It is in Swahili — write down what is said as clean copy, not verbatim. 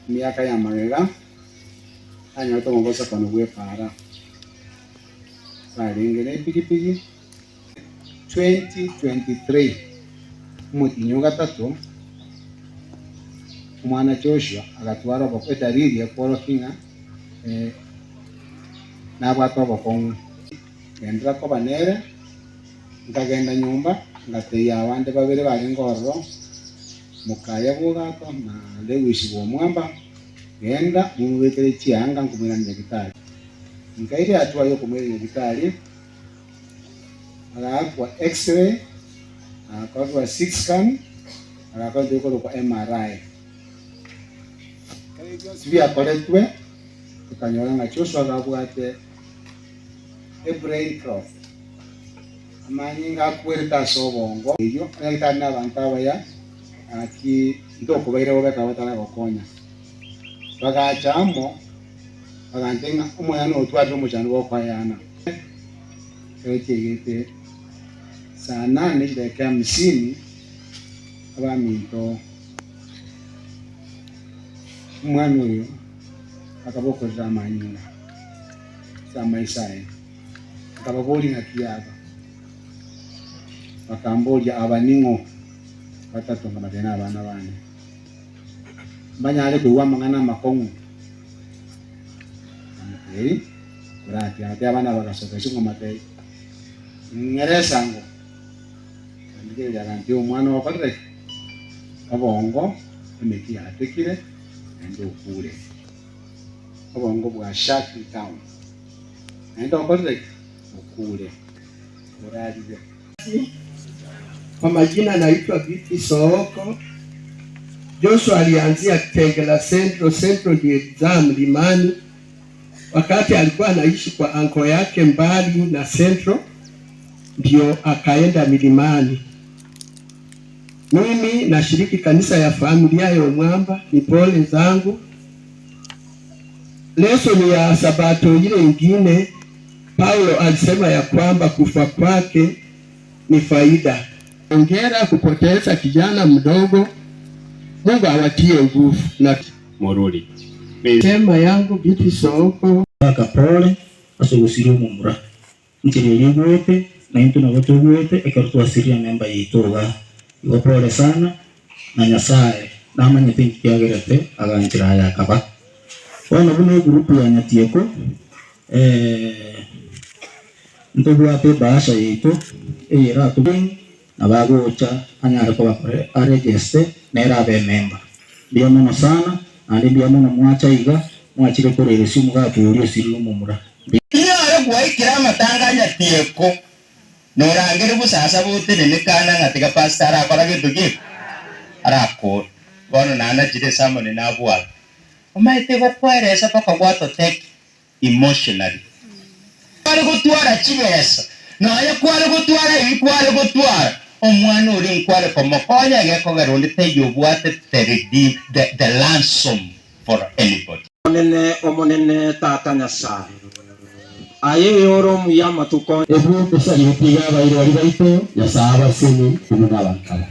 miaka ya magega anyoto ngogosa kono gwe para salingere pikipiki 2023 mutinyo gatatu umwana Joshua agatwara bako dalili ya kworokinga nabwato bako endra ko banere ngagenda nyumba ngateya abandi babiri bali ngororo mukaya bugako na lewishi bo mwamba genda mumubekere chianga nkumira nyagitari nkaire atwa yo kumira nyagitari kwa x-ray kwa 6 scan kwa ndiko kwa MRI via koletwe tukanyora nga Joshua gabwate brain cross amanyinga kwirita sobongo iyo ayitana abantu abaya aki ndoko baire obeka batala gokonya bagachamo bagantenga umwana otwatwe mujano bokwayana ekegete saa 8 dakika 50 abaminto umwana uyo akaboko zamanyinga samaisae akababoli nakiyaga bakamboja abaningo batatonga badena abana bane banyale kuwa mangana makongo kurati ate abana bagasoka shingo matei ngeresango ndike yaranti umwana wa padre abongo emeki atekire ndo kule abongo bwa Shaki town ndo padre ukule kurati. Kwa majina naitwa Biti Sooko. Joshua alianzia Kitengela Central exam Limani wakati alikuwa anaishi kwa anko yake mbali na Central, ndio akaenda milimani. Mimi nashiriki kanisa ya familia ya Mwamba, ni pole zangu. Lesson ya Sabato ile ingine Paulo alisema ya kwamba kufa kwake ni faida. Ongera kupoteza kijana mdogo, Mungu awatie nguvu na moruli. Tema yangu Biti Sooko akapole asogusiro mumura. Mchiriri wote na into na watu wote ekartua siria memba yitoga. Pole sana na Nyasaye na amanye tinki yagerete aganchira ya kaba. Wana bune grupu ya Nyatieko ntogwate basha yito era tubing abagocha anyara kwa arejeste nera be member bia mono sana andi bia mono mwacha iga mwachire korere simu ga puri siru mumura bia ara kwa ikira matanga Nyatieko norangere busasa bote ne kana ngatika pastor akora gitugi arako bono nana jide samone na bwa omaite go kweresa paka gwato take emotionally kwale gutwara chibesa na ya kwale gutwara ikwale gutwara omwana uri nkwale komokonya geko garundi teyo bwate the ransom for anybody omonene tata Nyasaye aye yoro muyama tuko ebu pesa yitiga bairo ari baito ya saba sini kununa bankala